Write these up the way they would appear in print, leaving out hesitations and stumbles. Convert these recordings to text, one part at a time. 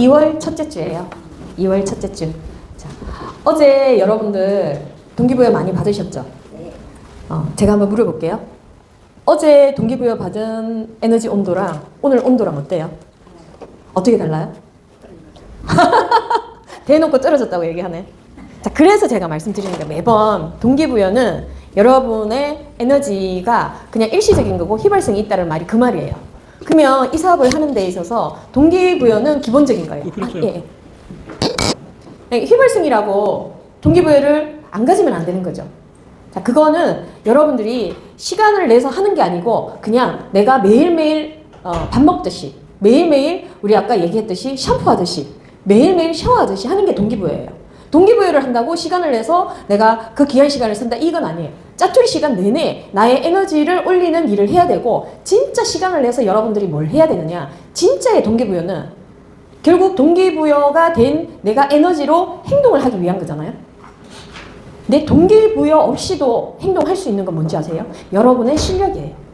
2월 첫째 주예요. 2월 첫째 주. 자, 어제 여러분들 동기부여 많이 받으셨죠? 네. 제가 한번 물어볼게요. 어제 동기부여 받은 에너지 온도랑 오늘 온도랑 어때요? 어떻게 달라요? 대놓고 떨어졌다고 얘기하네. 자, 그래서 제가 말씀드리는 게 매번 동기부여는 여러분의 에너지가 그냥 일시적인 거고 휘발성이 있다는 말이 그 말이에요. 그러면 이 사업을 하는 데 있어서 동기부여는 기본적인 거예요. 그렇죠. 예. 휘발성이라고 동기부여를 안 가지면 안 되는 거죠. 자, 그거는 여러분들이 시간을 내서 하는 게 아니고 그냥 내가 매일매일 밥 먹듯이 매일매일 우리 아까 얘기했듯이 샴푸하듯이 매일매일 샤워하듯이 하는 게 동기부여예요. 동기부여를 한다고 시간을 내서 내가 그 귀한 시간을 쓴다 이건 아니에요. 짜투리 시간 내내 나의 에너지를 올리는 일을 해야 되고 진짜 시간을 내서 여러분들이 뭘 해야 되느냐. 진짜의 동기부여는 결국 동기부여가 된 내가 에너지로 행동을 하기 위한 거잖아요. 내 동기부여 없이도 행동할 수 있는 건 뭔지 아세요? 여러분의 실력이에요.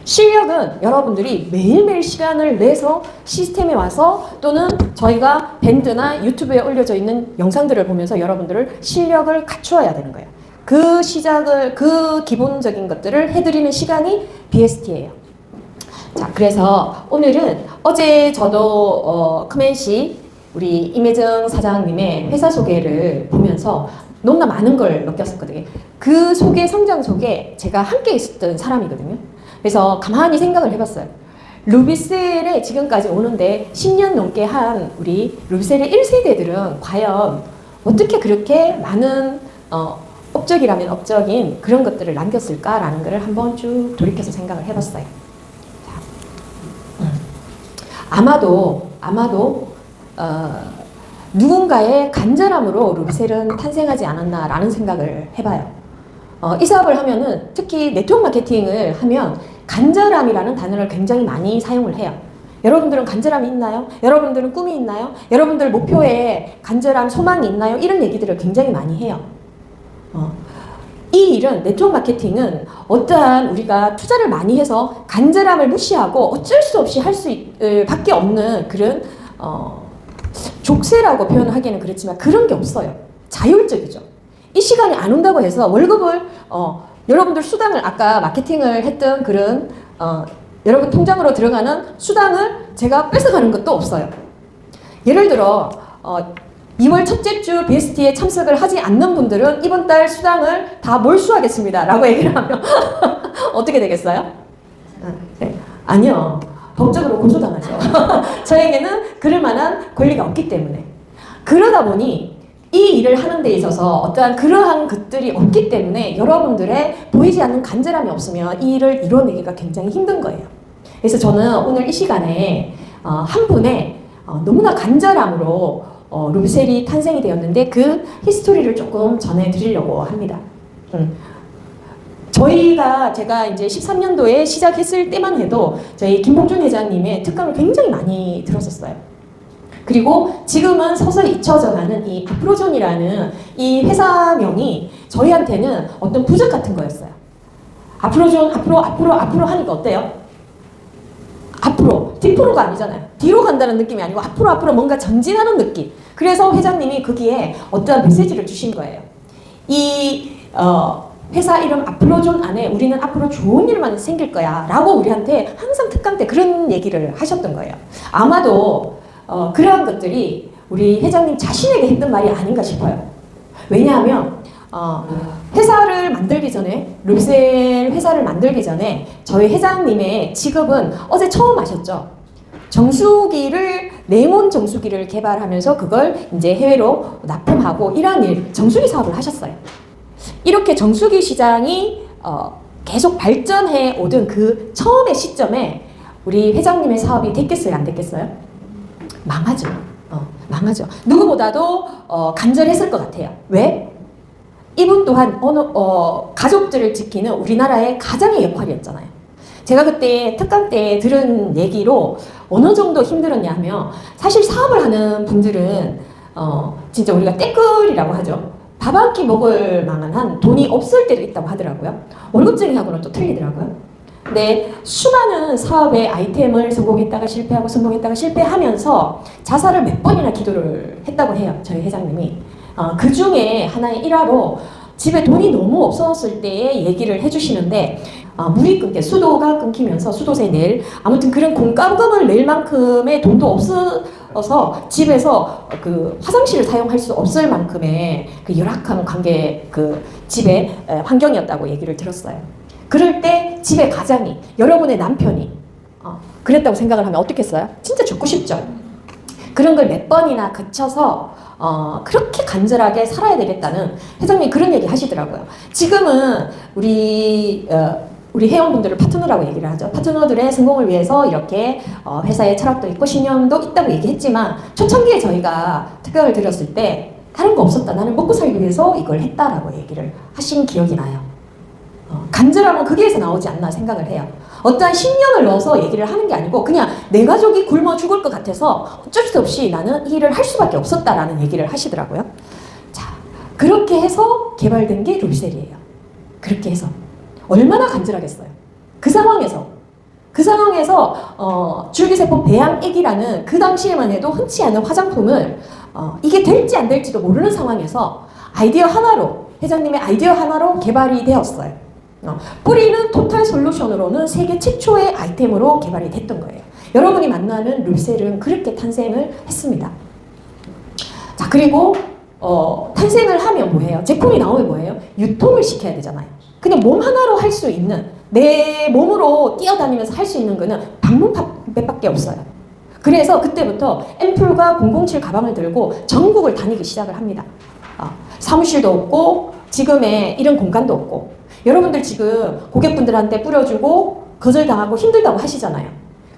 실력은 여러분들이 매일매일 시간을 내서 시스템에 와서 또는 저희가 밴드나 유튜브에 올려져 있는 영상들을 보면서 여러분들을 실력을 갖추어야 되는 거예요. 그 시작을, 그 기본적인 것들을 해드리는 시간이 BST예요. 자, 그래서 오늘은 어제 저도 크맨시 우리 임혜정 사장님의 회사 소개를 보면서 너무나 많은 걸 느꼈었거든요. 그 속에, 성장 속에 제가 함께 있었던 사람이거든요. 그래서 가만히 생각을 해봤어요. 루비셀에 지금까지 오는데 10년 넘게 한 우리 루비셀의 1세대들은 과연 어떻게 그렇게 많은 업적이라면 업적인 그런 것들을 남겼을까라는 것을 한번 쭉 돌이켜서 생각을 해봤어요. 자, 아마도 누군가의 간절함으로 루비셀은 탄생하지 않았나라는 생각을 해봐요. 이 사업을 하면은 특히 네트워크 마케팅을 하면 간절함이라는 단어를 굉장히 많이 사용을 해요. 여러분들은 간절함이 있나요? 여러분들은 꿈이 있나요? 여러분들 목표에 간절함, 소망이 있나요? 이런 얘기들을 굉장히 많이 해요. 이 일은 네트워크 마케팅은 어떠한 우리가 투자를 많이 해서 간절함을 무시하고 어쩔 수 없이 할 수 밖에 없는 그런 족쇄라고 표현하기는 그렇지만 그런 게 없어요. 자율적이죠. 이 시간이 안 온다고 해서 월급을 여러분들 수당을 아까 마케팅을 했던 그런 여러분 통장으로 들어가는 수당을 제가 뺏어가는 것도 없어요. 예를 들어 2월 첫째 주 BST에 참석을 하지 않는 분들은 이번 달 수당을 다 몰수하겠습니다 라고 얘기를 하면 어떻게 되겠어요? 네. 아니요. 법적으로 고소당하죠. 저에게는 그럴 만한 권리가 없기 때문에. 그러다 보니 이 일을 하는 데 있어서 어떠한 그러한 것들이 없기 때문에 여러분들의 보이지 않는 간절함이 없으면 이 일을 이뤄내기가 굉장히 힘든 거예요. 그래서 저는 오늘 이 시간에 한 분의 너무나 간절함으로 루비셀이 탄생이 되었는데 그 히스토리를 조금 전해드리려고 합니다. 제가 이제 13년도에 시작했을 때만 해도 저희 김봉준 회장님의 특강을 굉장히 많이 들었었어요. 그리고 지금은 서서히 잊혀져가는 이 아프로존이라는 이 회사명이 저희한테는 어떤 부적 같은 거였어요. 아프로존, 앞으로 하니까 어때요? 앞으로, 뒤프로가 아니잖아요. 뒤로 간다는 느낌이 아니고 앞으로 뭔가 전진하는 느낌. 그래서 회장님이 거기에 어떠한 메시지를 주신 거예요. 이 회사 이름 아프로존 안에 우리는 앞으로 좋은 일만 생길 거야 라고 우리한테 항상 특강 때 그런 얘기를 하셨던 거예요. 아마도 그러한 것들이 우리 회장님 자신에게 했던 말이 아닌가 싶어요. 왜냐하면 회사를 만들기 전에 루비셀 회사를 만들기 전에 저희 회장님의 직업은 어제 처음 아셨죠? 정수기를 냉온 정수기를 개발하면서 그걸 이제 해외로 납품하고 이러한 일 정수기 사업을 하셨어요. 이렇게 정수기 시장이 계속 발전해 오던 그 처음의 시점에 우리 회장님의 사업이 됐겠어요? 안 됐겠어요? 망하죠. 망하죠. 누구보다도 간절했을 것 같아요. 왜? 이분 또한 가족들을 지키는 우리나라의 가장의 역할이었잖아요. 제가 그때 특강 때 들은 얘기로 어느 정도 힘들었냐 하면 사실 사업을 하는 분들은 진짜 우리가 떼끌이라고 하죠. 밥 한 끼 먹을 만한 돈이 없을 때도 있다고 하더라고요. 월급쟁이하고는 또 틀리더라고요. 근데 수많은 사업의 아이템을 성공했다가 실패하고 성공했다가 실패하면서 자살을 몇 번이나 기도를 했다고 해요. 저희 회장님이. 그 중에 하나의 일화로 집에 돈이 너무 없었을 때의 얘기를 해주시는데 물이 끊게 수도가 끊기면서 수도세 낼 아무튼 그런 공과금을 낼 만큼의 돈도 없어서 집에서 그 화장실을 사용할 수 없을 만큼의 그 열악한 관계 그 집의 환경이었다고 얘기를 들었어요. 그럴 때 집의 가장이 여러분의 남편이 그랬다고 생각을 하면 어떻겠어요? 진짜 죽고 싶죠. 그런 걸 몇 번이나 거쳐서 그렇게 간절하게 살아야 되겠다는 회장님이 그런 얘기 하시더라고요. 지금은 우리 회원분들을 파트너라고 얘기를 하죠. 파트너들의 성공을 위해서 이렇게 회사의 철학도 있고 신념도 있다고 얘기했지만 초창기에 저희가 특강을 들었을 때 다른 거 없었다. 나는 먹고 살기 위해서 이걸 했다라고 얘기를 하신 기억이 나요. 간절함은 거기에서 나오지 않나 생각을 해요. 어떠한 신념을 넣어서 얘기를 하는 게 아니고 그냥 내 가족이 굶어 죽을 것 같아서 어쩔 수 없이 나는 이 일을 할 수밖에 없었다라는 얘기를 하시더라고요. 자, 그렇게 해서 개발된 게 룹셀이에요. 그렇게 해서 얼마나 간절하겠어요. 그 상황에서 줄기세포 배양액이라는 그 당시에만 해도 흔치 않은 화장품을 이게 될지 안 될지도 모르는 상황에서 아이디어 하나로 회장님의 아이디어 하나로 개발이 되었어요. 뿌리는 토탈 솔루션으로는 세계 최초의 아이템으로 개발이 됐던 거예요. 여러분이 만나는 룹셀은 그렇게 탄생을 했습니다. 자, 그리고 탄생을 하면 뭐예요? 제품이 나오면 뭐예요? 유통을 시켜야 되잖아요. 그냥 몸 하나로 할 수 있는 내 몸으로 뛰어다니면서 할 수 있는 거는 방문밖에 없어요. 그래서 그때부터 앰플과 007 가방을 들고 전국을 다니기 시작을 합니다. 사무실도 없고 지금의 이런 공간도 없고 여러분들 지금 고객분들한테 뿌려주고 거절당하고 힘들다고 하시잖아요.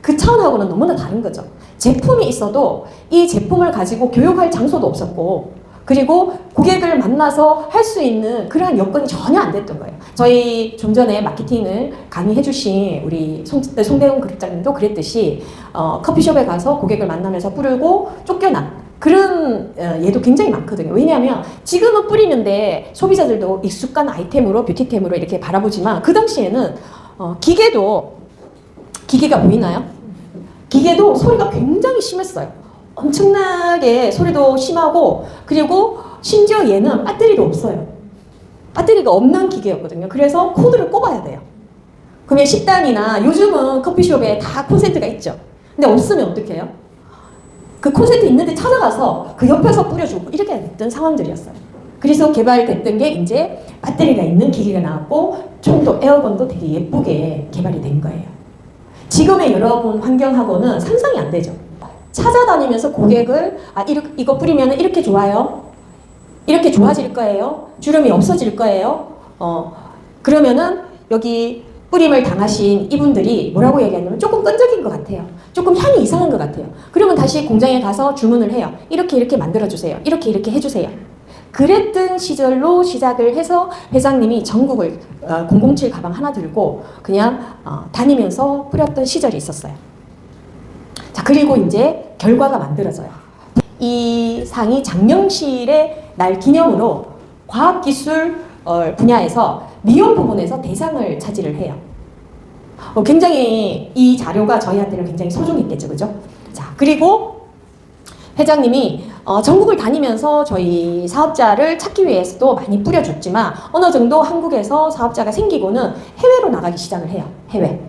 그 차원하고는 너무나 다른 거죠. 제품이 있어도 이 제품을 가지고 교육할 장소도 없었고 그리고 고객을 만나서 할 수 있는 그러한 여건이 전혀 안 됐던 거예요. 저희 좀 전에 마케팅을 강의해 주신 우리 송대훈 그룹장님도 그랬듯이 커피숍에 가서 고객을 만나면서 뿌리고 쫓겨난 그런 예도 굉장히 많거든요. 왜냐하면 지금은 뿌리는데 소비자들도 익숙한 아이템으로 뷰티템으로 이렇게 바라보지만 그 당시에는 기계가 보이나요? 기계도 소리가 굉장히 심했어요. 엄청나게 소리도 심하고 그리고 심지어 얘는 배터리도 없어요. 배터리가 없는 기계였거든요. 그래서 코드를 꼽아야 돼요. 그러면 식당이나 요즘은 커피숍에 다 콘센트가 있죠. 근데 없으면 어떻게 해요? 그 콘센트 있는데 찾아가서 그 옆에서 뿌려주고 이렇게 됐던 상황들이었어요. 그래서 개발됐던 게 이제 배터리가 있는 기계가 나왔고 좀 더 에어건도 되게 예쁘게 개발이 된 거예요. 지금의 여러분 환경하고는 상상이 안 되죠. 찾아다니면서 고객을 이거 뿌리면 이렇게 좋아요. 이렇게 좋아질 거예요. 주름이 없어질 거예요. 그러면은 여기 뿌림을 당하신 이분들이 뭐라고 얘기하냐면 조금 끈적인 것 같아요. 조금 향이 이상한 것 같아요. 그러면 다시 공장에 가서 주문을 해요. 이렇게 만들어주세요. 이렇게 해주세요. 그랬던 시절로 시작을 해서 회장님이 전국을 007 가방 하나 들고 그냥 다니면서 뿌렸던 시절이 있었어요. 자, 그리고 이제 결과가 만들어져요. 이 상이 장영실의 날 기념으로 과학기술 분야에서 미용 부분에서 대상을 차지를 해요. 굉장히 이 자료가 저희한테는 굉장히 소중했겠죠, 그죠? 자, 그리고 회장님이 전국을 다니면서 저희 사업자를 찾기 위해서도 많이 뿌려줬지만 어느 정도 한국에서 사업자가 생기고는 해외로 나가기 시작을 해요. 해외.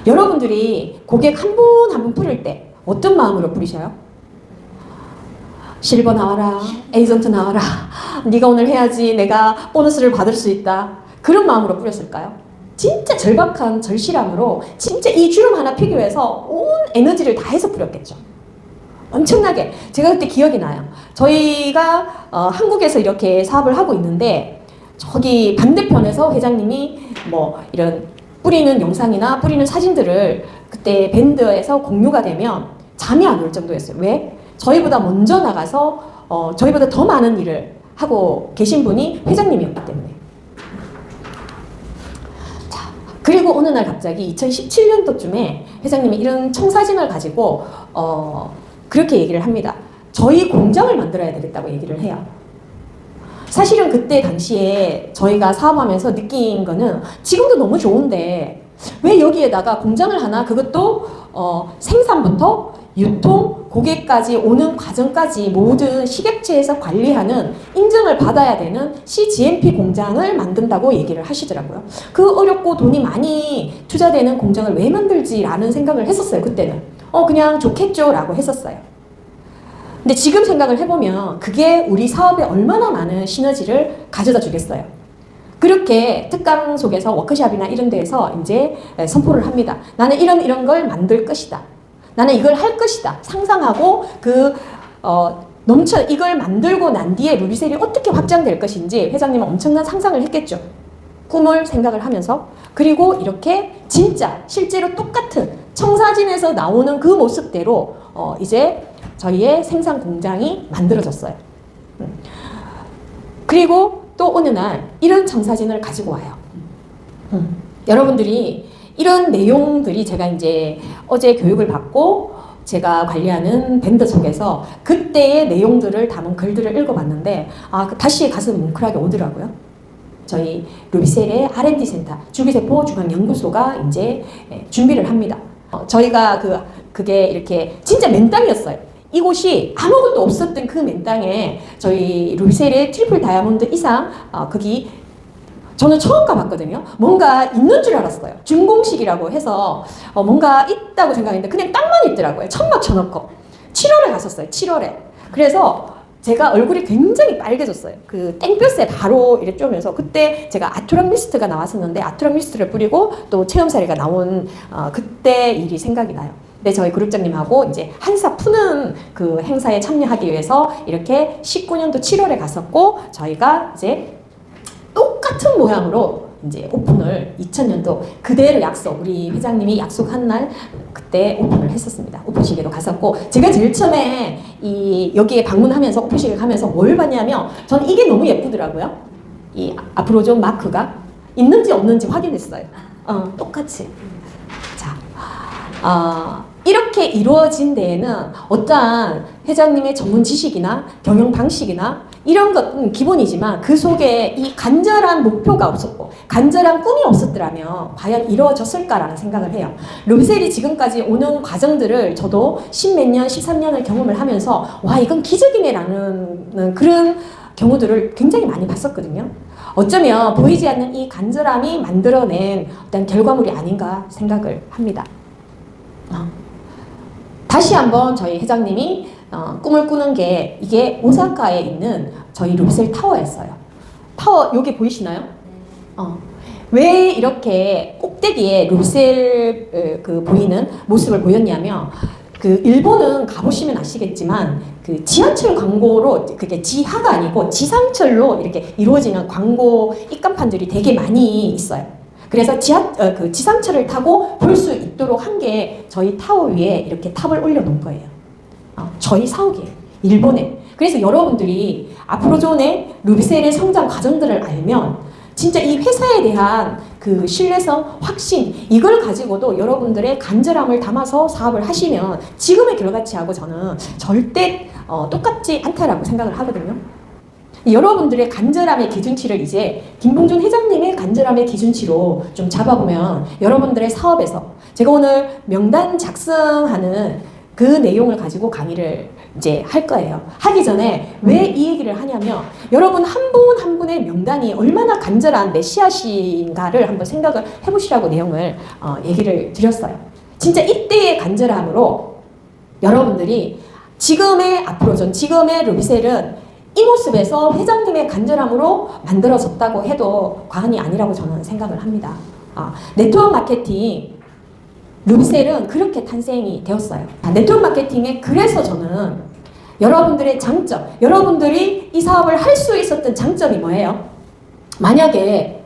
여러분들이 고객 한 분 한 분 뿌릴 때 어떤 마음으로 뿌리셔요? 실버 나와라, 에이전트 나와라, 네가 오늘 해야지 내가 보너스를 받을 수 있다. 그런 마음으로 뿌렸을까요? 진짜 절박한 절실함으로 진짜 이 주름 하나 피기 위해서 온 에너지를 다해서 뿌렸겠죠. 엄청나게. 제가 그때 기억이 나요. 저희가 한국에서 이렇게 사업을 하고 있는데 저기 반대편에서 회장님이 뭐 이런 뿌리는 영상이나 뿌리는 사진들을 그때 밴드에서 공유가 되면 잠이 안 올 정도였어요. 왜? 저희보다 먼저 나가서 저희보다 더 많은 일을 하고 계신 분이 회장님이었기 때문에. 자, 그리고 어느 날 갑자기 2017년도쯤에 회장님이 이런 청사진을 가지고 그렇게 얘기를 합니다. 저희 공장을 만들어야 되겠다고 얘기를 해요. 사실은 그때 당시에 저희가 사업하면서 느낀 거는 지금도 너무 좋은데 왜 여기에다가 공장을 하나? 그것도 생산부터 유통, 고객까지 오는 과정까지 모든 식약처에서 관리하는 인증을 받아야 되는 CGMP 공장을 만든다고 얘기를 하시더라고요. 그 어렵고 돈이 많이 투자되는 공장을 왜 만들지라는 생각을 했었어요. 그때는. 그냥 좋겠죠 라고 했었어요. 근데 지금 생각을 해보면 그게 우리 사업에 얼마나 많은 시너지를 가져다 주겠어요. 그렇게 특강 속에서 워크숍이나 이런 데에서 이제 선포를 합니다. 나는 이런 걸 만들 것이다. 나는 이걸 할 것이다. 상상하고 이걸 만들고 난 뒤에 루비셀이 어떻게 확장될 것인지 회장님은 엄청난 상상을 했겠죠. 꿈을 생각을 하면서. 그리고 이렇게 진짜 실제로 똑같은 청사진에서 나오는 그 모습대로 이제 저희의 생산 공장이 만들어졌어요. 그리고 또 어느 날 이런 청사진을 가지고 와요. 여러분들이 이런 내용들이 제가 이제 어제 교육을 받고 제가 관리하는 밴드 속에서 그때의 내용들을 담은 글들을 읽어봤는데 다시 가슴 뭉클하게 오더라고요. 저희 루비셀의 R&D 센터, 주기세포 중앙연구소가 이제 준비를 합니다. 저희가 그게 이렇게 진짜 맨 땅이었어요. 이곳이 아무것도 없었던 그 맨 땅에 저희 루비셀의 트리플 다이아몬드 이상 거기 저는 처음 가봤거든요. 뭔가 있는 줄 알았어요. 준공식이라고 해서 뭔가 있다고 생각했는데 그냥 땅만 있더라고요. 천막 쳐놓고. 7월에 갔었어요. 7월에. 그래서 제가 얼굴이 굉장히 빨개졌어요. 그 땡볕에 바로 이렇게 쪼면서 그때 제가 아토락 미스트가 나왔었는데 아토락 미스트를 뿌리고 또 체험사례가 나온 그때 일이 생각이 나요. 근데 저희 그룹장님하고 이제 한사 푸는 그 행사에 참여하기 위해서 이렇게 19년도 7월에 갔었고 저희가 이제 똑같은 모양으로 이제 오픈을 2000년도 그대로 우리 회장님이 약속한 날 그때 오픈을 했었습니다. 오픈식에도 갔었고 제가 제일 처음에 여기에 방문하면서 오픈식에 가면서 뭘 봤냐면 저는 이게 너무 예쁘더라고요. 이 아프로존 마크가 있는지 없는지 확인했어요. 똑같이. 자, 이렇게 이루어진 데에는 어떠한 회장님의 전문 지식이나 경영 방식이나 이런 것은 기본이지만 그 속에 이 간절한 목표가 없었고 간절한 꿈이 없었더라면 과연 이루어졌을까라는 생각을 해요. 루비셀이 지금까지 오는 과정들을 저도 10몇 년, 13년을 경험을 하면서 와 이건 기적이네라는 그런 경우들을 굉장히 많이 봤었거든요. 어쩌면 보이지 않는 이 간절함이 만들어낸 어떤 결과물이 아닌가 생각을 합니다. 다시 한번 저희 회장님이 꿈을 꾸는 게 이게 오사카에 있는 저희 루비셀 타워였어요. 타워 여기 보이시나요? 왜 이렇게 꼭대기에 루비셀 보이는 모습을 보였냐면 일본은 가보시면 아시겠지만 지하철 광고로 그게 지하가 아니고 지상철로 이렇게 이루어지는 광고 입간판들이 되게 많이 있어요. 그래서 지상철을 타고 볼 수 있도록 한 게 저희 타워 위에 이렇게 탑을 올려놓은 거예요. 저희 사옥이에요. 일본에. 그래서 여러분들이 아프로존의 루비셀의 성장 과정들을 알면 진짜 이 회사에 대한 그 신뢰성, 확신 이걸 가지고도 여러분들의 간절함을 담아서 사업을 하시면 지금의 결과치하고 저는 절대 똑같지 않다라고 생각을 하거든요. 여러분들의 간절함의 기준치를 이제 김봉준 회장님의 간절함의 기준치로 좀 잡아보면 여러분들의 사업에서 제가 오늘 명단 작성하는 그 내용을 가지고 강의를 이제 할 거예요. 하기 전에 왜 이 얘기를 하냐면 여러분 한 분 한 분의 명단이 얼마나 간절한 메시아신가를 한번 생각을 해보시라고 내용을 얘기를 드렸어요. 진짜 이때의 간절함으로 여러분들이 지금의 아프로존, 지금의 루비셀은 이 모습에서 회장님의 간절함으로 만들어졌다고 해도 과언이 아니라고 저는 생각을 합니다. 네트워크 마케팅 루비셀은 그렇게 탄생이 되었어요. 네트워크 마케팅에 그래서 저는 여러분들의 장점, 여러분들이 이 사업을 할 수 있었던 장점이 뭐예요? 만약에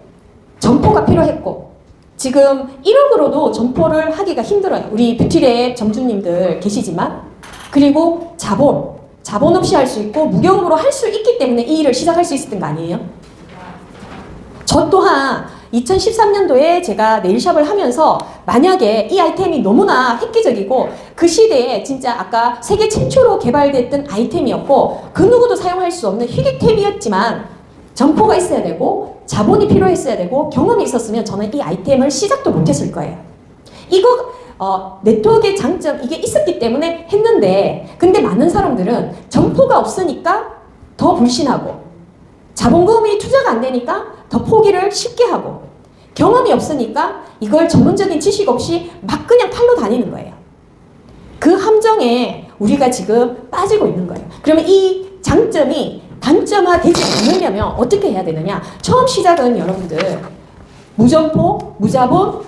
점포가 필요했고 지금 1억으로도 점포를 하기가 힘들어요. 우리 뷰티랩 점주님들 계시지만 그리고 자본 없이 할 수 있고 무경험으로 할 수 있기 때문에 이 일을 시작할 수 있었던 거 아니에요? 저 또한 2013년도에 제가 네일샵을 하면서 만약에 이 아이템이 너무나 획기적이고 그 시대에 진짜 아까 세계 최초로 개발됐던 아이템이었고 그 누구도 사용할 수 없는 희귀템이었지만 점포가 있어야 되고 자본이 필요했어야 되고 경험이 있었으면 저는 이 아이템을 시작도 못했을 거예요. 이거 네트워크의 장점 이게 있었기 때문에 했는데 근데 많은 사람들은 점포가 없으니까 더 불신하고 자본금이 투자가 안 되니까 더 포기를 쉽게 하고 경험이 없으니까 이걸 전문적인 지식 없이 막 그냥 팔러 다니는 거예요. 그 함정에 우리가 지금 빠지고 있는 거예요. 그러면 이 장점이 단점화되지 않으려면 어떻게 해야 되느냐? 처음 시작은 여러분들 무점포, 무자본,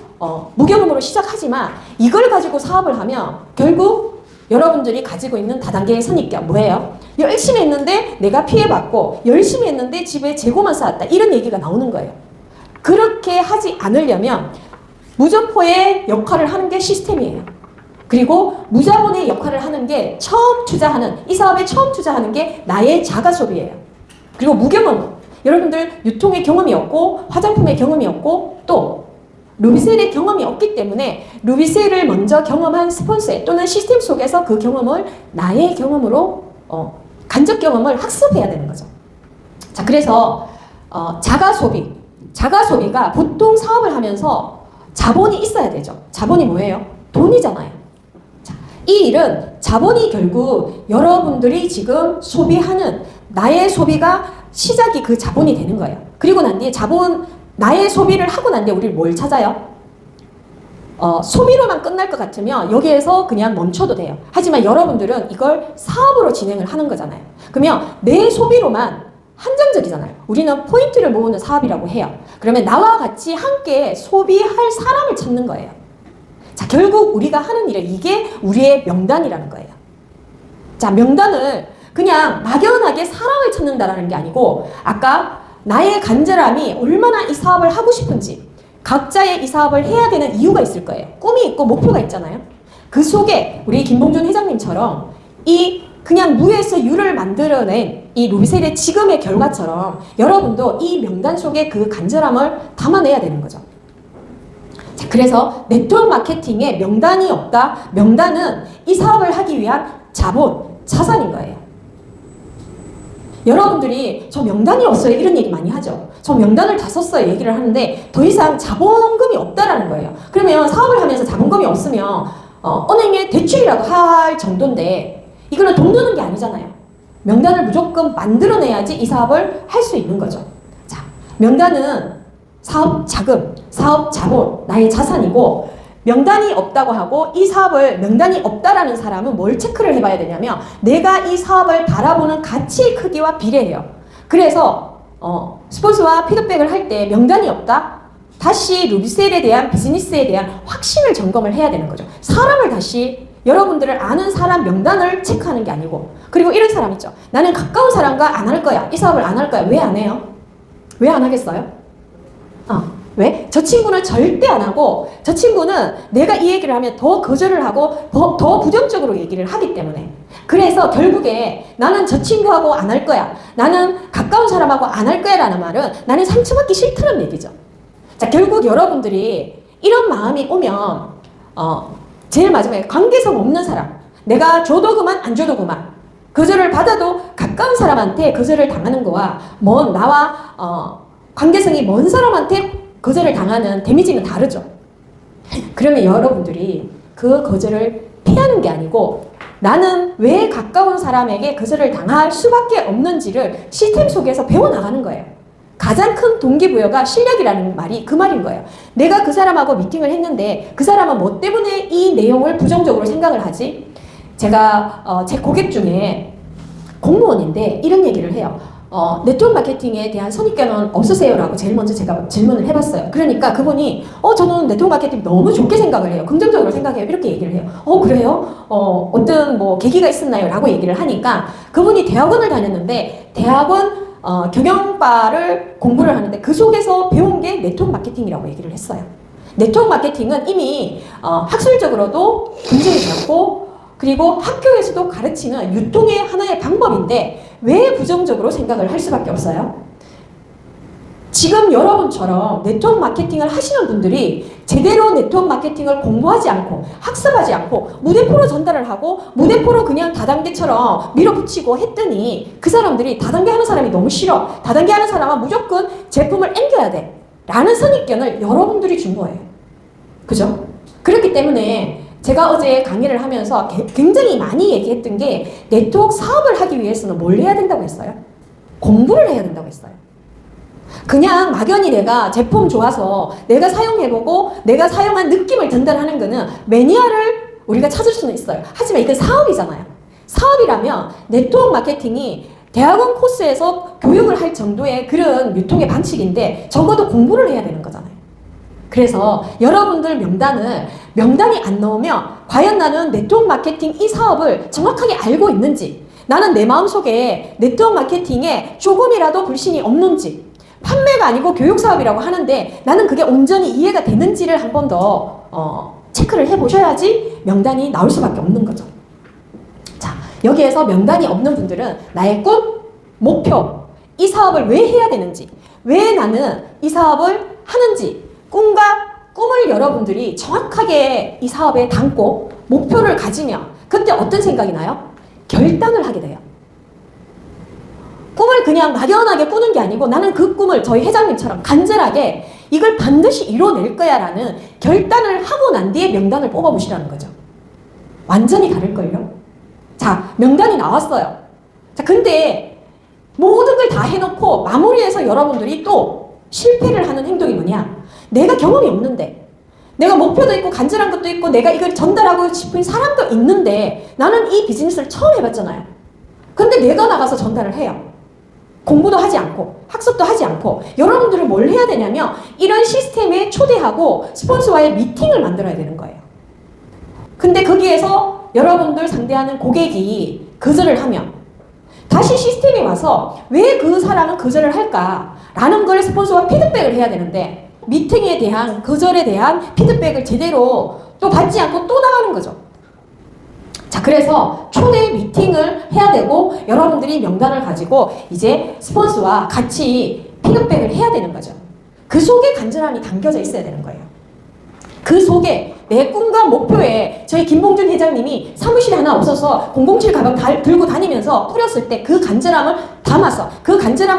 무경험으로 시작하지만 이걸 가지고 사업을 하면 결국 여러분들이 가지고 있는 다단계의 선입견 뭐예요? 열심히 했는데 내가 피해받고 열심히 했는데 집에 재고만 쌓았다 이런 얘기가 나오는 거예요. 그렇게 하지 않으려면 무점포의 역할을 하는 게 시스템이에요. 그리고 무자본의 역할을 하는 게 처음 투자하는 이 사업에 처음 투자하는 게 나의 자가 소비예요. 그리고 무경험 여러분들 유통의 경험이 없고 화장품의 경험이 없고 또 루비셀의 경험이 없기 때문에 루비셀을 먼저 경험한 스폰서 또는 시스템 속에서 그 경험을 나의 경험으로 간접 경험을 학습해야 되는 거죠. 자, 그래서 자가 소비가 보통 사업을 하면서 자본이 있어야 되죠. 자본이 뭐예요? 돈이잖아요. 자, 이 일은 자본이 결국 여러분들이 지금 소비하는 나의 소비가 시작이 그 자본이 되는 거예요. 그리고 난 뒤에 나의 소비를 하고 난 뒤에 우리 뭘 찾아요? 소비로만 끝날 것 같으면 여기에서 그냥 멈춰도 돼요. 하지만 여러분들은 이걸 사업으로 진행을 하는 거잖아요. 그러면 내 소비로만 한정적이잖아요. 우리는 포인트를 모으는 사업이라고 해요. 그러면 나와 같이 함께 소비할 사람을 찾는 거예요. 자, 결국 우리가 하는 일은 이게 우리의 명단이라는 거예요. 자, 명단을 그냥 막연하게 사람을 찾는다라는 게 아니고 아까 나의 간절함이 얼마나 이 사업을 하고 싶은지 각자의 이 사업을 해야 되는 이유가 있을 거예요. 꿈이 있고 목표가 있잖아요. 그 속에 우리 김봉준 회장님처럼 이 그냥 무에서 유를 만들어낸 이 루비셀의 지금의 결과처럼 여러분도 이 명단 속에 그 간절함을 담아내야 되는 거죠. 자, 그래서 네트워크 마케팅에 명단이 없다. 명단은 이 사업을 하기 위한 자본, 자산인 거예요. 여러분들이 저 명단이 없어요 이런 얘기 많이 하죠. 저 명단을 다 썼어요 얘기를 하는데 더 이상 자본금이 없다라는 거예요. 그러면 사업을 하면서 자본금이 없으면 은행에 대출이라도 할 정도인데 이거는 돈 드는 게 아니잖아요. 명단을 무조건 만들어내야지 이 사업을 할 수 있는 거죠. 자, 명단은 사업 자금, 사업 자본, 나의 자산이고 명단이 없다고 하고 이 사업을 명단이 없다라는 사람은 뭘 체크를 해봐야 되냐면 내가 이 사업을 바라보는 가치의 크기와 비례해요. 그래서 스폰서와 피드백을 할 때 명단이 없다? 다시 루비셀에 대한 비즈니스에 대한 확신을 점검을 해야 되는 거죠. 사람을 다시 여러분들을 아는 사람 명단을 체크하는 게 아니고 그리고 이런 사람 있죠. 나는 가까운 사람과 안 할 거야. 이 사업을 안 할 거야. 왜 안 해요? 왜 안 하겠어요? 왜? 저 친구는 절대 안 하고 저 친구는 내가 이 얘기를 하면 더 거절을 하고 더 부정적으로 얘기를 하기 때문에 그래서 결국에 나는 저 친구하고 안 할 거야 나는 가까운 사람하고 안 할 거야 라는 말은 나는 상처받기 싫다는 얘기죠. 자, 결국 여러분들이 이런 마음이 오면 제일 마지막에 관계성 없는 사람 내가 줘도 그만 안 줘도 그만 거절을 받아도 가까운 사람한테 거절을 당하는 거와 나와 관계성이 먼 사람한테 거절을 당하는 데미지는 다르죠. 그러면 여러분들이 그 거절을 피하는 게 아니고 나는 왜 가까운 사람에게 거절을 당할 수밖에 없는지를 시스템 속에서 배워나가는 거예요. 가장 큰 동기부여가 실력이라는 말이 그 말인 거예요. 내가 그 사람하고 미팅을 했는데 그 사람은 뭐 때문에 이 내용을 부정적으로 생각을 하지? 제가 제 고객 중에 공무원인데 이런 얘기를 해요. 네트워크 마케팅에 대한 선입견은 없으세요? 라고 제일 먼저 제가 질문을 해봤어요. 그러니까 그분이 저는 네트워크 마케팅 너무 좋게 생각을 해요. 긍정적으로 생각해요. 이렇게 얘기를 해요. 그래요? 어떤 뭐 계기가 있었나요? 라고 얘기를 하니까 그분이 대학원을 다녔는데 대학원 경영과를 공부를 하는데 그 속에서 배운 게 네트워크 마케팅이라고 얘기를 했어요. 네트워크 마케팅은 이미 학술적으로도 인정이 되었고 그리고 학교에서도 가르치는 유통의 하나의 방법인데 왜 부정적으로 생각을 할 수밖에 없어요? 지금 여러분처럼 네트워크 마케팅을 하시는 분들이 제대로 네트워크 마케팅을 공부하지 않고 학습하지 않고 무대포로 전달을 하고 무대포로 그냥 다단계처럼 밀어붙이고 했더니 그 사람들이 다단계 하는 사람이 너무 싫어. 다단계 하는 사람은 무조건 제품을 앵겨야 돼. 라는 선입견을 여러분들이 준 거예요. 그죠? 그렇기 때문에 제가 어제 강의를 하면서 굉장히 많이 얘기했던 게 네트워크 사업을 하기 위해서는 뭘 해야 된다고 했어요? 공부를 해야 된다고 했어요. 그냥 막연히 내가 제품 좋아서 내가 사용해보고 내가 사용한 느낌을 전달하는 거는 매니아를 우리가 찾을 수는 있어요. 하지만 이건 사업이잖아요. 사업이라면 네트워크 마케팅이 대학원 코스에서 교육을 할 정도의 그런 유통의 방식인데 적어도 공부를 해야 되는 거잖아요. 그래서 여러분들 명단이 안 나오면 과연 나는 네트워크 마케팅 이 사업을 정확하게 알고 있는지, 나는 내 마음속에 네트워크 마케팅에 조금이라도 불신이 없는지, 판매가 아니고 교육 사업이라고 하는데 나는 그게 온전히 이해가 되는지를 한 번 더 체크를 해보셔야지 명단이 나올 수밖에 없는 거죠. 자, 여기에서 명단이 없는 분들은 나의 꿈, 목표, 이 사업을 왜 해야 되는지, 왜 나는 이 사업을 하는지, 꿈을 여러분들이 정확하게 이 사업에 담고 목표를 가지면 그때 어떤 생각이 나요? 결단을 하게 돼요. 꿈을 그냥 막연하게 꾸는 게 아니고 나는 그 꿈을 저희 회장님처럼 간절하게 이걸 반드시 이뤄낼 거야 라는 결단을 하고 난 뒤에 명단을 뽑아보시라는 거죠. 완전히 다를걸요? 자, 명단이 나왔어요. 자, 근데 모든 걸 다 해놓고 마무리해서 여러분들이 또 실패를 하는 행동이 뭐냐? 내가 경험이 없는데, 내가 목표도 있고 간절한 것도 있고 내가 이걸 전달하고 싶은 사람도 있는데 나는 이 비즈니스를 처음 해봤잖아요. 근데 내가 나가서 전달을 해요. 공부도 하지 않고 학습도 하지 않고. 여러분들은 뭘 해야 되냐면 이런 시스템에 초대하고 스폰서와의 미팅을 만들어야 되는 거예요. 근데 거기에서 여러분들 상대하는 고객이 거절을 하면 다시 시스템에 와서 왜 그 사람은 거절을 할까 라는 걸 스폰서와 피드백을 해야 되는데 미팅에 대한 거절에 대한 피드백을 제대로 또 받지 않고 또 나가는 거죠. 자, 그래서 초대 미팅을 해야 되고 여러분들이 명단을 가지고 이제 스폰서와 같이 피드백을 해야 되는 거죠. 그 속에 간절함이 담겨져 있어야 되는 거예요. 그 속에 내 꿈과 목표에 저희 김봉준 회장님이 사무실에 하나 없어서 007 가방 들고 다니면서 뿌렸을 때 그 간절함을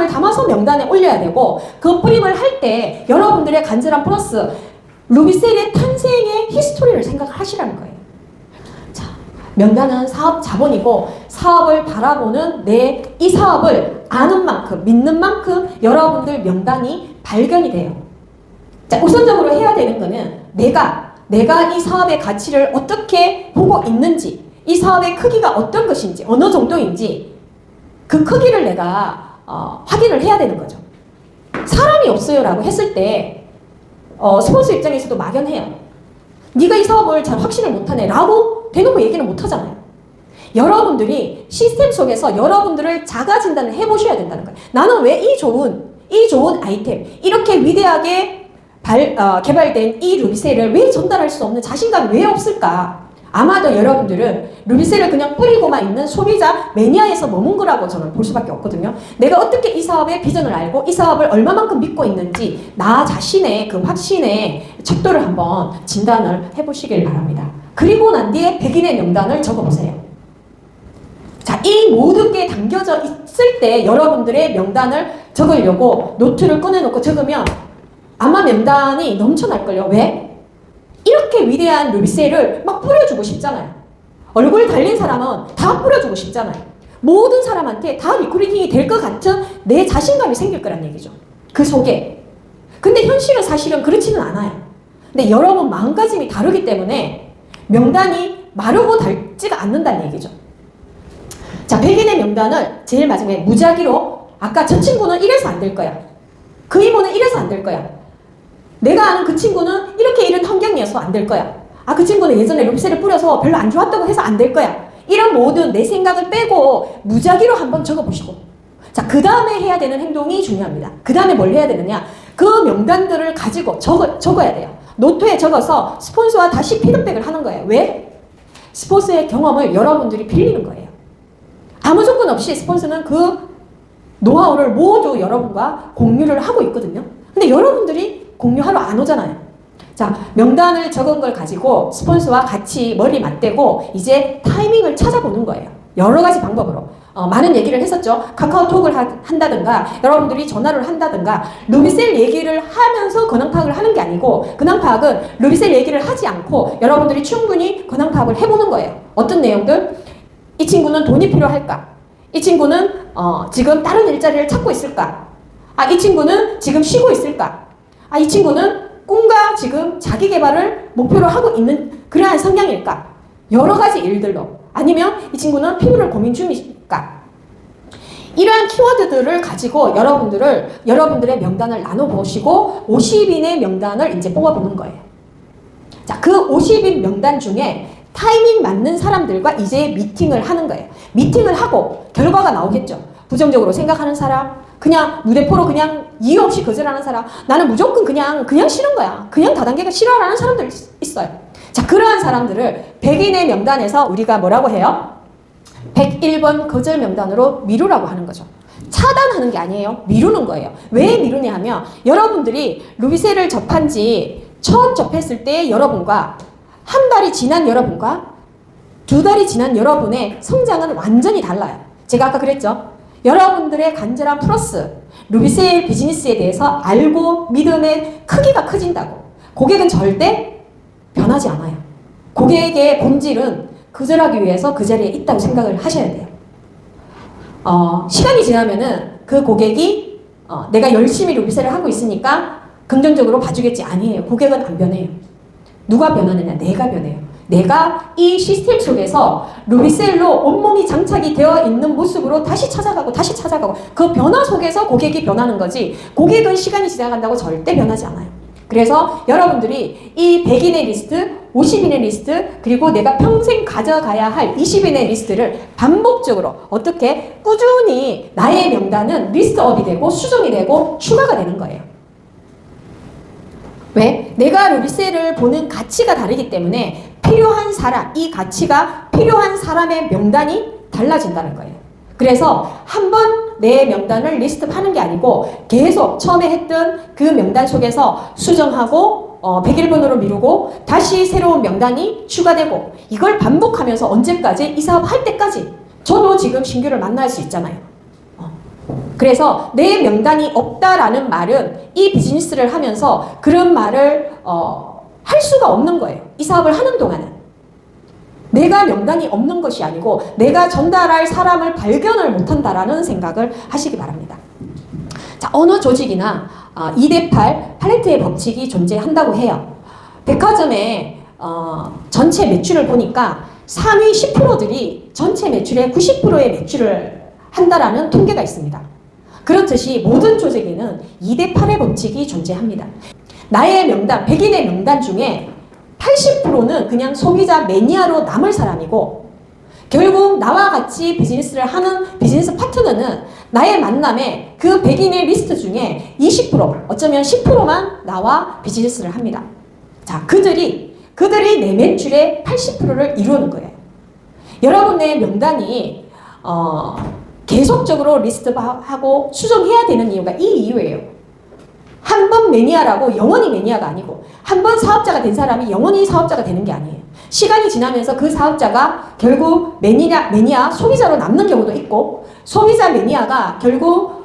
담아서 명단에 올려야 되고 그 뿌림을 할 때 여러분들의 간절함 플러스 루비셀의 탄생의 히스토리를 생각하시라는 거예요. 자, 명단은 사업 자본이고 사업을 바라보는 이 사업을 아는 만큼 믿는 만큼 여러분들 명단이 발견이 돼요. 자, 우선적으로 해야 되는 거는 내가 이 사업의 가치를 어떻게 보고 있는지, 이 사업의 크기가 어떤 것인지, 어느 정도인지 그 크기를 내가 확인을 해야 되는 거죠. 사람이 없어요 라고 했을 때 스폰서 입장에서도 막연해요. 네가 이 사업을 잘 확신을 못하네 라고 대놓고 얘기는 못하잖아요. 여러분들이 시스템 속에서 여러분들을 자가 진단을 해보셔야 된다는 거예요. 나는 왜 이 좋은 아이템, 이렇게 위대하게 개발된 이 루비셀을 왜 전달할 수 없는 자신감이 왜 없을까? 아마도 여러분들은 루비셀을 그냥 뿌리고만 있는 소비자 매니아에서 머문 거라고 저는 볼 수밖에 없거든요. 내가 어떻게 이 사업의 비전을 알고 이 사업을 얼마만큼 믿고 있는지 나 자신의 그 확신의 척도를 한번 진단을 해보시길 바랍니다. 그리고 난 뒤에 100인의 명단을 적어보세요. 자, 이 모든 게 담겨져 있을 때 여러분들의 명단을 적으려고 노트를 꺼내놓고 적으면 아마 명단이 넘쳐날걸요. 왜? 이렇게 위대한 루비셀을 막 뿌려주고 싶잖아요. 얼굴 달린 사람은 다 뿌려주고 싶잖아요. 모든 사람한테 다 리크루팅이 될 것 같은 내 자신감이 생길 거란 얘기죠. 그 속에. 근데 현실은 사실은 그렇지는 않아요. 근데 여러분 마음가짐이 다르기 때문에 명단이 마르고 닳지가 않는다는 얘기죠. 자, 100인의 명단을 제일 마지막에 무작위로 아까 저 친구는 이래서 안 될 거야. 그 이모는 이래서 안 될 거야. 내가 아는 그 친구는 이렇게 이런 환경이어서 안 될 거야. 아, 그 친구는 예전에 루비셀을 뿌려서 별로 안 좋았다고 해서 안 될 거야. 이런 모든 내 생각을 빼고 무작위로 한번 적어보시고. 자, 그 다음에 해야 되는 행동이 중요합니다. 그 다음에 뭘 해야 되느냐. 그 명단들을 가지고 적어야 돼요. 노트에 적어서 스폰서와 다시 피드백을 하는 거예요. 왜? 스폰서의 경험을 여러분들이 빌리는 거예요. 아무 조건 없이 스폰서는 그 노하우를 모두 여러분과 공유를 하고 있거든요. 근데 여러분들이 공유하러 안 오잖아요. 자, 명단을 적은 걸 가지고 스폰서와 같이 머리 맞대고 이제 타이밍을 찾아보는 거예요. 여러 가지 방법으로. 많은 얘기를 했었죠. 카카오톡을 한다든가 여러분들이 전화를 한다든가 루비셀 얘기를 하면서 근황 파악을 하는 게 아니고 근황 파악은 루비셀 얘기를 하지 않고 여러분들이 충분히 근황 파악을 해보는 거예요. 어떤 내용들? 이 친구는 돈이 필요할까? 이 친구는 지금 다른 일자리를 찾고 있을까? 이 친구는 지금 쉬고 있을까? 이 친구는 꿈과 지금 자기 개발을 목표로 하고 있는 그러한 성향일까? 여러 가지 일들로. 아니면 이 친구는 피부를 고민 중일까? 이러한 키워드들을 가지고 여러분들의 명단을 나눠보시고 50인의 명단을 이제 뽑아보는 거예요. 자, 그 50인 명단 중에 타이밍 맞는 사람들과 이제 미팅을 하는 거예요. 미팅을 하고 결과가 나오겠죠. 부정적으로 생각하는 사람, 그냥 무대포로 그냥 이유 없이 거절하는 사람, 나는 무조건 그냥 싫은 거야. 그냥 다단계가 싫어하는 사람들 있어요. 자, 그러한 사람들을 100인의 명단에서 우리가 뭐라고 해요? 101번 거절 명단으로 미루라고 하는 거죠. 차단하는 게 아니에요. 미루는 거예요. 왜 미루냐 하면 여러분들이 루비셀을 접한 지 처음 접했을 때 여러분과 한 달이 지난 여러분과 두 달이 지난 여러분의 성장은 완전히 달라요. 제가 아까 그랬죠. 여러분들의 간절한 플러스, 루비셀 비즈니스에 대해서 알고 믿음의 크기가 커진다고. 고객은 절대 변하지 않아요. 고객의 본질은 거절하기 위해서 그 자리에 있다고 생각을 하셔야 돼요. 시간이 지나면은 그 고객이 내가 열심히 루비셀을 하고 있으니까 긍정적으로 봐주겠지. 아니에요. 고객은 안 변해요. 누가 변하느냐? 내가 변해요. 내가 이 시스템 속에서 루비셀로 온몸이 장착이 되어 있는 모습으로 다시 찾아가고 그 변화 속에서 고객이 변하는 거지 고객은 시간이 지나간다고 절대 변하지 않아요. 그래서 여러분들이 이 100인의 리스트, 50인의 리스트, 그리고 내가 평생 가져가야 할 20인의 리스트를 반복적으로 어떻게 꾸준히 나의 명단은 리스트업이 되고 수정이 되고 추가가 되는 거예요. 왜? 내가 루비셀을 보는 가치가 다르기 때문에 필요한 사람, 이 가치가 필요한 사람의 명단이 달라진다는 거예요. 그래서 한 번 내 명단을 리스트하는 게 아니고 계속 처음에 했던 그 명단 속에서 수정하고 101번으로 미루고 다시 새로운 명단이 추가되고 이걸 반복하면서 언제까지? 이 사업 할 때까지. 저도 지금 신규를 만날 수 있잖아요. 그래서 내 명단이 없다라는 말은 이 비즈니스를 하면서 그런 말을 할 수가 없는 거예요. 이 사업을 하는 동안은. 내가 명단이 없는 것이 아니고 내가 전달할 사람을 발견을 못한다라는 생각을 하시기 바랍니다. 자, 어느 조직이나 2대8 팔레트의 법칙이 존재한다고 해요. 백화점의 전체 매출을 보니까 상위 10%들이 전체 매출의 90%의 매출을 한다라는 통계가 있습니다. 그렇듯이 모든 조직에는 2대8의 법칙이 존재합니다. 나의 명단, 100인의 명단 중에 80%는 그냥 소비자 매니아로 남을 사람이고 결국 나와 같이 비즈니스를 하는 비즈니스 파트너는 나의 만남에 그 100인의 리스트 중에 20%, 어쩌면 10%만 나와 비즈니스를 합니다. 자, 그들이 내 매출의 80%를 이루는 거예요. 여러분의 명단이 계속적으로 리스트하고 수정해야 되는 이유가 이 이유예요. 한 번 매니아라고 영원히 매니아가 아니고 한 번 사업자가 된 사람이 영원히 사업자가 되는 게 아니에요. 시간이 지나면서 그 사업자가 결국 매니아 소비자로 남는 경우도 있고 소비자 매니아가 결국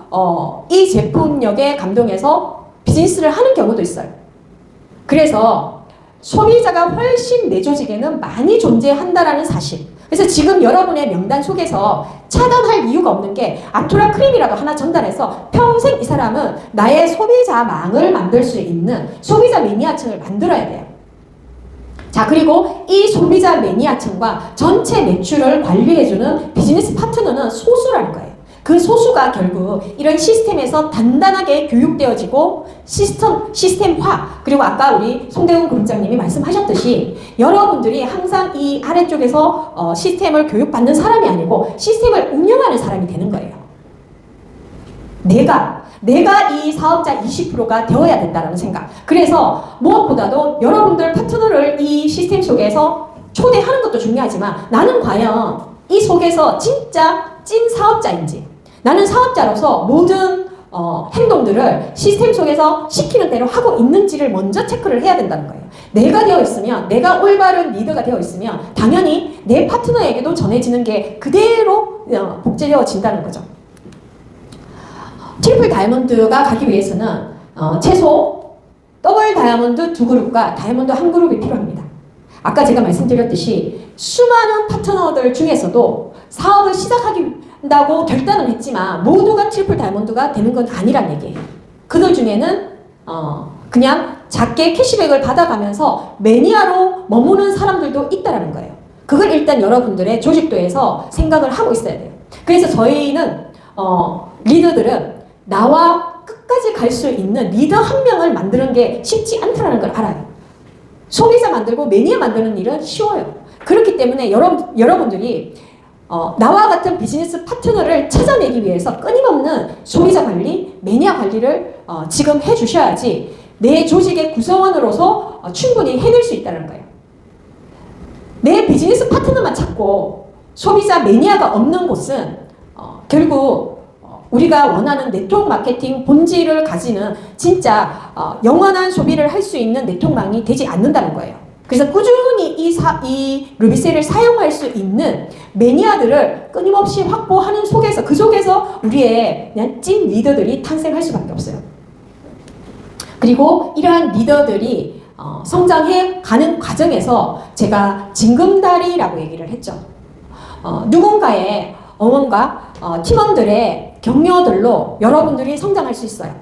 이 제품력에 감동해서 비즈니스를 하는 경우도 있어요. 그래서 소비자가 훨씬 내 조직에는 많이 존재한다라는 사실. 그래서 지금 여러분의 명단 속에서 차단할 이유가 없는 게 아토라 크림이라고 하나 전달해서 평생 이 사람은 나의 소비자망을 만들 수 있는 소비자 매니아층을 만들어야 돼요. 자, 그리고 이 소비자 매니아층과 전체 매출을 관리해주는 비즈니스 파트너는 소수라는 거예요. 그 소수가 결국 이런 시스템에서 단단하게 교육되어지고 시스템화, 그리고 아까 우리 송대훈 그룹장님이 말씀하셨듯이 여러분들이 항상 이 아래쪽에서 시스템을 교육받는 사람이 아니고 시스템을 운영하는 사람이 되는 거예요. 내가 이 사업자 20%가 되어야 된다는 생각. 그래서 무엇보다도 여러분들 파트너를 이 시스템 속에서 초대하는 것도 중요하지만 나는 과연 이 속에서 진짜 찐 사업자인지 나는 사업자로서 모든 행동들을 시스템 속에서 시키는 대로 하고 있는지를 먼저 체크를 해야 된다는 거예요. 내가 되어 있으면, 내가 올바른 리더가 되어 있으면 당연히 내 파트너에게도 전해지는 게 그대로 복제되어진다는 거죠. 트리플 다이아몬드가 가기 위해서는 최소 더블 다이아몬드 2그룹과 다이아몬드 1그룹이 필요합니다. 아까 제가 말씀드렸듯이 수많은 파트너들 중에서도 사업을 시작한다고 결단은 했지만 모두가 트리플 다이아몬드가 되는 건 아니란 얘기예요. 그들 중에는 그냥 작게 캐시백을 받아가면서 매니아로 머무는 사람들도 있다는 거예요. 그걸 일단 여러분들의 조직도에서 생각을 하고 있어야 돼요. 그래서 저희는 리더들은 나와 끝까지 갈 수 있는 리더 한 명을 만드는 게 쉽지 않다는 걸 알아요. 소비자 만들고 매니아 만드는 일은 쉬워요. 그렇기 때문에 여러분들이 나와 같은 비즈니스 파트너를 찾아내기 위해서 끊임없는 소비자 관리, 매니아 관리를 지금 해주셔야지 내 조직의 구성원으로서 충분히 해낼 수 있다는 거예요. 내 비즈니스 파트너만 찾고 소비자 매니아가 없는 곳은 결국 우리가 원하는 네트워크 마케팅 본질을 가지는 진짜 영원한 소비를 할 수 있는 네트워크망이 되지 않는다는 거예요. 그래서 꾸준히 이 루비셀을 사용할 수 있는 매니아들을 끊임없이 확보하는 속에서 그 속에서 우리의 그냥 찐 리더들이 탄생할 수밖에 없어요. 그리고 이러한 리더들이 성장해 가는 과정에서 제가 징검다리라고 얘기를 했죠. 누군가의 응원과 팀원들의 격려들로 여러분들이 성장할 수 있어요.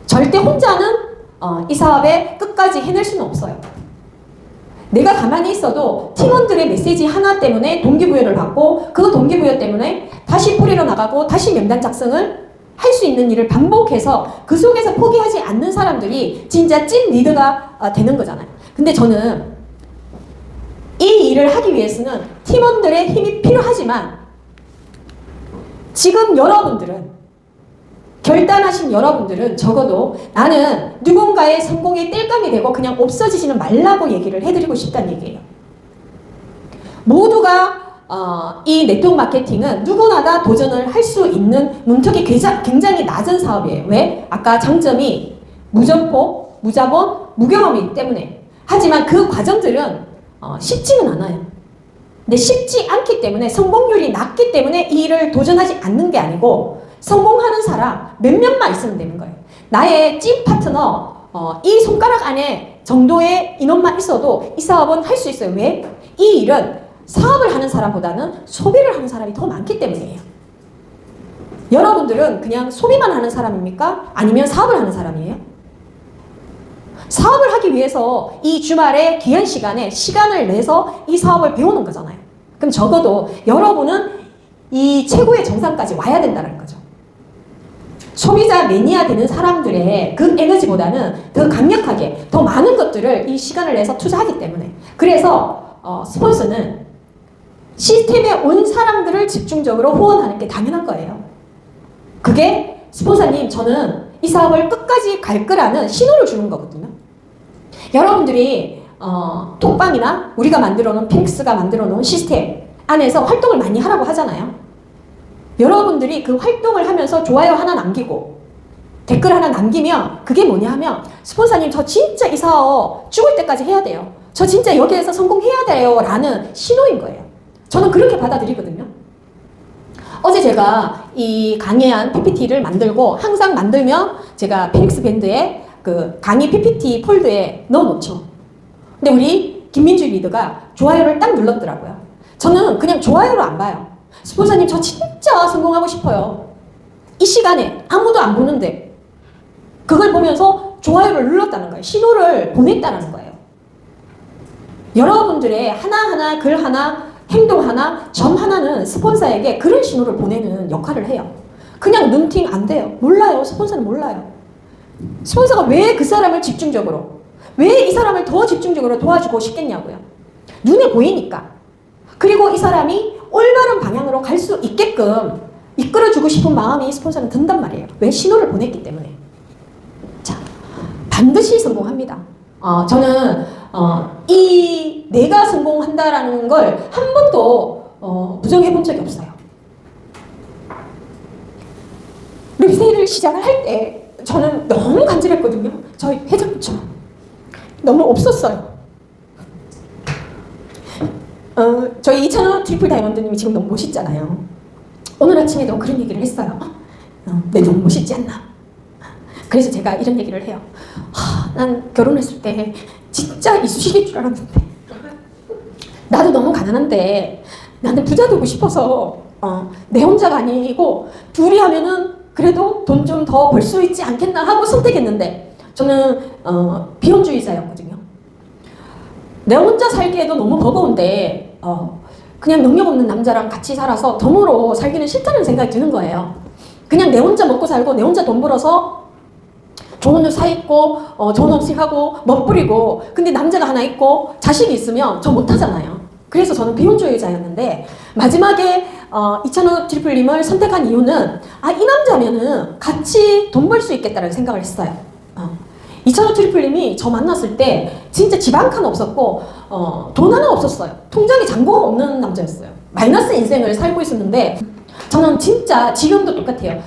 절대 혼자는 이 사업에 끝까지 해낼 수는 없어요. 내가 가만히 있어도 팀원들의 메시지 하나 때문에 동기부여를 받고 그 동기부여 때문에 다시 뿌리러 나가고 다시 명단 작성을 할 수 있는 일을 반복해서 그 속에서 포기하지 않는 사람들이 진짜 찐 리더가 되는 거잖아요. 근데 저는 이 일을 하기 위해서는 팀원들의 힘이 필요하지만 지금 여러분들은 결단하신 여러분들은 적어도 나는 누군가의 성공의 땔감이 되고 그냥 없어지지는 말라고 얘기를 해드리고 싶다는 얘기예요. 모두가 이 네트워크 마케팅은 누구나 다 도전을 할 수 있는 문턱이 굉장히 낮은 사업이에요. 왜? 아까 장점이 무점포, 무자본, 무경험이기 때문에. 하지만 그 과정들은 쉽지는 않아요. 근데 쉽지 않기 때문에 성공률이 낮기 때문에 이 일을 도전하지 않는 게 아니고 성공하는 사람 몇 명만 있으면 되는 거예요. 나의 찐 파트너 이 손가락 안에 정도의 인원만 있어도 이 사업은 할 수 있어요. 왜? 이 일은 사업을 하는 사람보다는 소비를 하는 사람이 더 많기 때문이에요. 여러분들은 그냥 소비만 하는 사람입니까? 아니면 사업을 하는 사람이에요? 사업을 하기 위해서 이 주말에 귀한 시간에 시간을 내서 이 사업을 배우는 거잖아요. 그럼 적어도 여러분은 이 최고의 정상까지 와야 된다는 거죠. 소비자 매니아 되는 사람들의 그 에너지보다는 더 강력하게 더 많은 것들을 이 시간을 내서 투자하기 때문에 그래서 스폰서는 시스템에 온 사람들을 집중적으로 후원하는 게 당연한 거예요. 그게 스폰서님 저는 이 사업을 끝까지 갈 거라는 신호를 주는 거거든요. 여러분들이 톡방이나 우리가 만들어 놓은 피닉스가 만들어 놓은 시스템 안에서 활동을 많이 하라고 하잖아요. 여러분들이 그 활동을 하면서 좋아요 하나 남기고 댓글 하나 남기면 그게 뭐냐 하면 스폰서님 저 진짜 이 사업 죽을 때까지 해야 돼요. 저 진짜 여기에서 성공해야 돼요 라는 신호인 거예요. 저는 그렇게 받아들이거든요. 어제 제가 이 강의한 PPT를 만들고 항상 만들면 제가 피닉스 밴드에 그 강의 PPT 폴드에 넣어놓죠. 근데 우리 김민주 리더가 좋아요를 딱 눌렀더라고요. 저는 그냥 좋아요로 안 봐요. 스폰서님 저 진짜 성공하고 싶어요. 이 시간에 아무도 안 보는데 그걸 보면서 좋아요를 눌렀다는 거예요. 신호를 보냈다는 거예요. 여러분들의 하나하나 글 하나 행동 하나 점 하나는 스폰서에게 그런 신호를 보내는 역할을 해요. 그냥 눈팅 안 돼요. 몰라요. 스폰서는 몰라요. 스폰서가 왜 그 사람을 집중적으로 왜 이 사람을 더 집중적으로 도와주고 싶겠냐고요. 눈에 보이니까. 그리고 이 사람이 올바른 방향으로 갈 수 있게끔 이끌어주고 싶은 마음이 스폰서는 든단 말이에요. 왜? 신호를 보냈기 때문에. 자, 반드시 성공합니다. 저는 이 내가 성공한다라는 걸 한 번도 부정해 본 적이 없어요. 루비세일을 시작을 할 때 저는 너무 간절했거든요. 저희 회장님 너무 없었어요. 저희 이찬호 트리플 다이아몬드님이 지금 너무 멋있잖아요. 오늘 아침에도 그런 얘기를 했어요. 내 너무 멋있지 않나? 그래서 제가 이런 얘기를 해요. 난 결혼했을 때 진짜 이쑤시개일 줄 알았는데 나도 너무 가난한데 나는 부자 되고 싶어서 내 혼자가 아니고 둘이 하면은 그래도 돈 좀 더 벌 수 있지 않겠나 하고 선택했는데 저는 비혼주의자였거든요. 내 혼자 살기에도 너무 버거운데 그냥 능력 없는 남자랑 같이 살아서 덤으로 살기는 싫다는 생각이 드는 거예요. 그냥 내 혼자 먹고 살고 내 혼자 돈 벌어서 좋은 옷 사 입고 좋은 음식 하고 멋부리고 근데 남자가 하나 있고 자식이 있으면 저 못하잖아요. 그래서 저는 비혼주의자였는데 마지막에 이찬호 트리플님을 선택한 이유는 이 남자면은 같이 돈 벌 수 있겠다라는 생각을 했어요. 이찬호 트리플님이 저 만났을 때 진짜 집 한 칸 없었고 돈 하나 없었어요. 통장에 잔고가 없는 남자였어요. 마이너스 인생을 살고 있었는데 저는 진짜 지금도 똑같아요.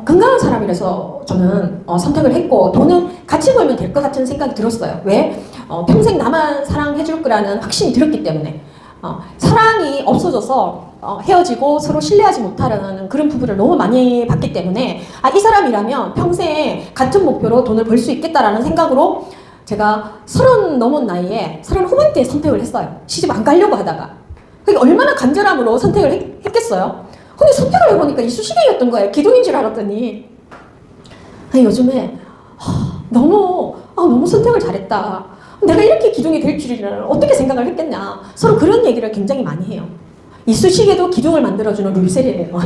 건강한 사람이라서 저는 선택을 했고 돈은 같이 벌면 될 것 같은 생각이 들었어요. 왜? 평생 나만 사랑해줄 거라는 확신이 들었기 때문에 사랑이 없어져서 헤어지고 서로 신뢰하지 못하는 그런 부분을 너무 많이 봤기 때문에 이 사람이라면 평생 같은 목표로 돈을 벌 수 있겠다라는 생각으로 제가 30 넘은 나이에 30 후반대에 선택을 했어요. 시집 안 가려고 하다가. 그게 얼마나 간절함으로 선택을 했겠어요? 근데 선택을 해보니까 이쑤시개였던 거예요. 기둥인 줄 알았더니 요즘에 너무 선택을 잘했다. 내가 이렇게 기둥이 될 줄이라는 어떻게 생각을 했겠냐. 서로 그런 얘기를 굉장히 많이 해요. 이쑤시개도 기둥을 만들어주는 루비셀이에요.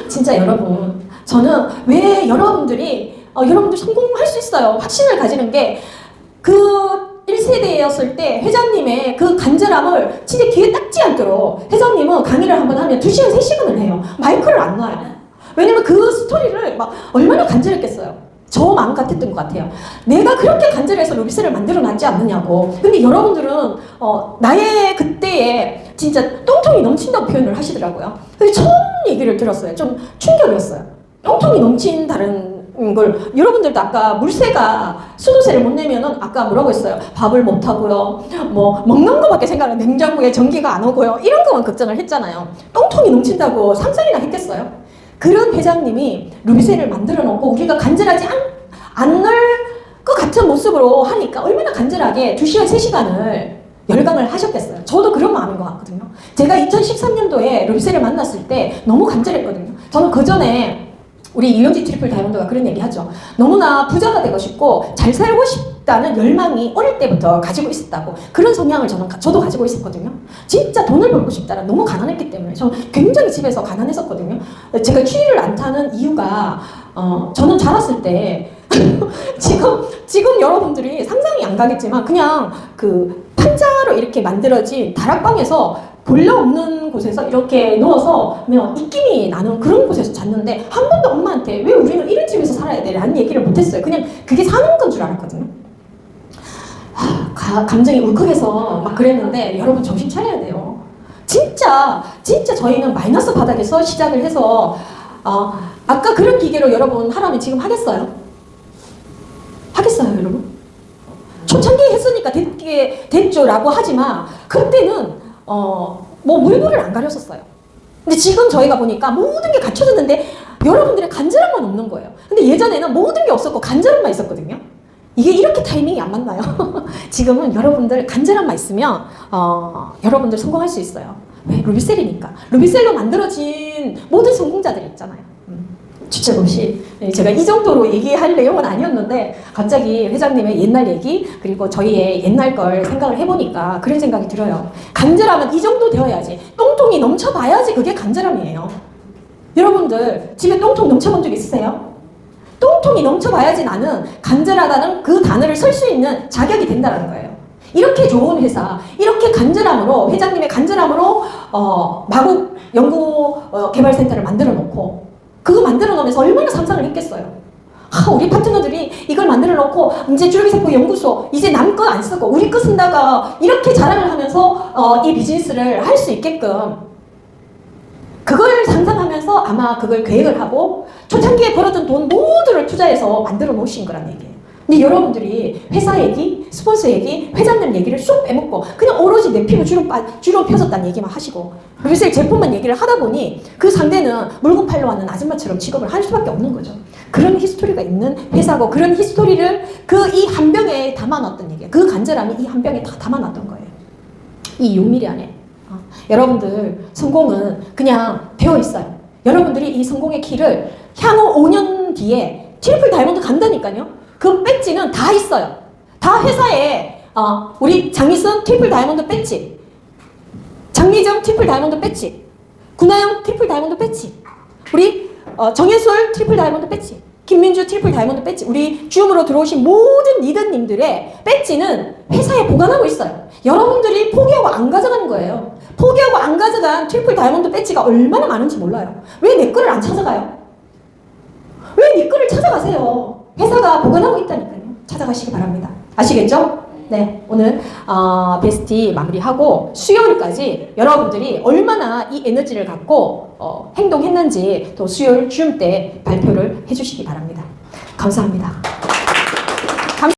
진짜 여러분, 저는 왜 여러분들 성공할 수 있어요. 확신을 가지는 게 그 1세대였을 때 회장님의 그 간절함을 진짜 귀에 딱지 않도록 회장님은 강의를 한번 하면 2시간, 3시간을 해요. 마이크를 안 놔요. 왜냐면 그 스토리를 막 얼마나 간절했겠어요. 저 마음 같았던 것 같아요. 내가 그렇게 간절해서 루비셀을 만들어 놨지 않느냐고. 근데 여러분들은 나의 그때에 진짜 똥통이 넘친다고 표현을 하시더라고요. 근데 처음 얘기를 들었어요. 좀 충격이었어요. 똥통이 넘친다는 걸 여러분들도 아까 물세가 수도세를 못 내면은 아까 뭐라고 했어요? 밥을 못 하고요. 뭐 먹는 거밖에 생각을 냉장고에 전기가 안 오고요. 이런 것만 걱정을 했잖아요. 똥통이 넘친다고 상상이나 했겠어요? 그런 회장님이 루비셀을 만들어 놓고 우리가 간절하지 않을 것 같은 모습으로 하니까 얼마나 간절하게 2시간, 3시간을 열강을 하셨겠어요. 저도 그런 마음인 것 같거든요. 제가 2013년도에 루비셀을 만났을 때 너무 간절했거든요. 저는 그 전에 우리 이현지 트리플 다이아몬드가 그런 얘기 하죠. 너무나 부자가 되고 싶고 잘 살고 싶다는 열망이 어릴 때부터 가지고 있었다고. 그런 성향을 저도 가지고 있었거든요. 진짜 돈을 벌고 싶다라 너무 가난했기 때문에 저는 굉장히 집에서 가난했었거든요. 제가 추위를 안 타는 이유가 저는 자랐을 때 지금 여러분들이 상상이 안 가겠지만 그냥 그 판자로 이렇게 만들어진 다락방에서 볼러 없는 곳에서 이렇게 누워서 그냥 입김이 나는 그런 곳에서 잤는데 한 번도 엄마한테 왜 우리는 이런 집에서 살아야 돼? 라는 얘기를 못했어요. 그냥 그게 사는 건 줄 알았거든요. 감정이 울컥해서 막 그랬는데 여러분 정신 차려야 돼요. 진짜 저희는 마이너스 바닥에서 시작을 해서 아까 그런 기계로 여러분 하라면 지금 하겠어요? 하겠어요 여러분? 초창기 했으니까 됐죠 라고 하지만 그때는 뭐 물건을 안 가렸었어요. 근데 지금 저희가 보니까 모든 게 갖춰졌는데 여러분들의 간절함만 없는 거예요. 근데 예전에는 모든 게 없었고 간절함만 있었거든요. 이게 이렇게 타이밍이 안 맞나요? 지금은 여러분들 간절함만 있으면 여러분들 성공할 수 있어요. 왜? 루비셀이니까. 루비셀로 만들어진 모든 성공자들이 있잖아요. 주책 없이 제가 이 정도로 얘기할 내용은 아니었는데 갑자기 회장님의 옛날 얘기 그리고 저희의 옛날 걸 생각을 해보니까 그런 생각이 들어요. 간절함은 이 정도 되어야지. 똥통이 넘쳐봐야지 그게 간절함이에요. 여러분들 집에 똥통 넘쳐본 적 있으세요? 똥통이 넘쳐봐야지 나는 간절하다는 그 단어를 쓸 수 있는 자격이 된다는 거예요. 이렇게 좋은 회사, 이렇게 간절함으로 회장님의 간절함으로 마곡 연구 개발센터를 만들어 놓고 그거 만들어 놓으면서 얼마나 상상을 했겠어요. 우리 파트너들이 이걸 만들어 놓고 이제 줄기세포 연구소 이제 남 거 안 쓰고 우리 거 쓴다가 이렇게 자랑을 하면서 이 비즈니스를 할 수 있게끔 그걸 상상하면서 그래서 아마 그걸 계획을 하고 초창기에 벌어둔 돈 모두를 투자해서 만들어 놓으신 거란 얘기예요. 근데 여러분들이 회사 얘기, 스폰서 얘기, 회장님 얘기를 쏙 빼먹고 그냥 오로지 내 피부 주름 펴졌다는 얘기만 하시고 리셀 제품만 얘기를 하다 보니 그 상대는 물건 팔러 왔는 아줌마처럼 직업을 할 수밖에 없는 거죠. 그런 히스토리가 있는 회사고 그런 히스토리를 그 이 한 병에 담아놨던 얘기예요. 그 간절함이 이 한 병에 다 담아놨던 거예요. 이 6mm 안에. 여러분들 성공은 그냥 되어 있어요. 여러분들이 이 성공의 길을 향후 5년 뒤에 트리플 다이아몬드 간다니까요. 그 배지는 다 있어요. 다 회사에 우리 장미순 트리플 다이아몬드 배지, 장미정 트리플 다이아몬드 배지, 구나영 트리플 다이아몬드 배지, 우리 정예술 트리플 다이아몬드 배지, 김민주 트리플 다이아몬드 배지, 우리 줌으로 들어오신 모든 리더님들의 배지는 회사에 보관하고 있어요. 여러분들이 포기하고 안 가져가는 거예요. 포기하고 안 가져간 트리플 다이아몬드 배지가 얼마나 많은지 몰라요. 왜 내 거를 안 찾아가요? 왜 네 거를 찾아가세요? 회사가 보관하고 있다니까요. 찾아가시기 바랍니다. 아시겠죠? 네, 오늘 베스티 마무리하고 수요일까지 여러분들이 얼마나 이 에너지를 갖고 행동했는지 또 수요일 줌 때 발표를 해주시기 바랍니다. 감사합니다.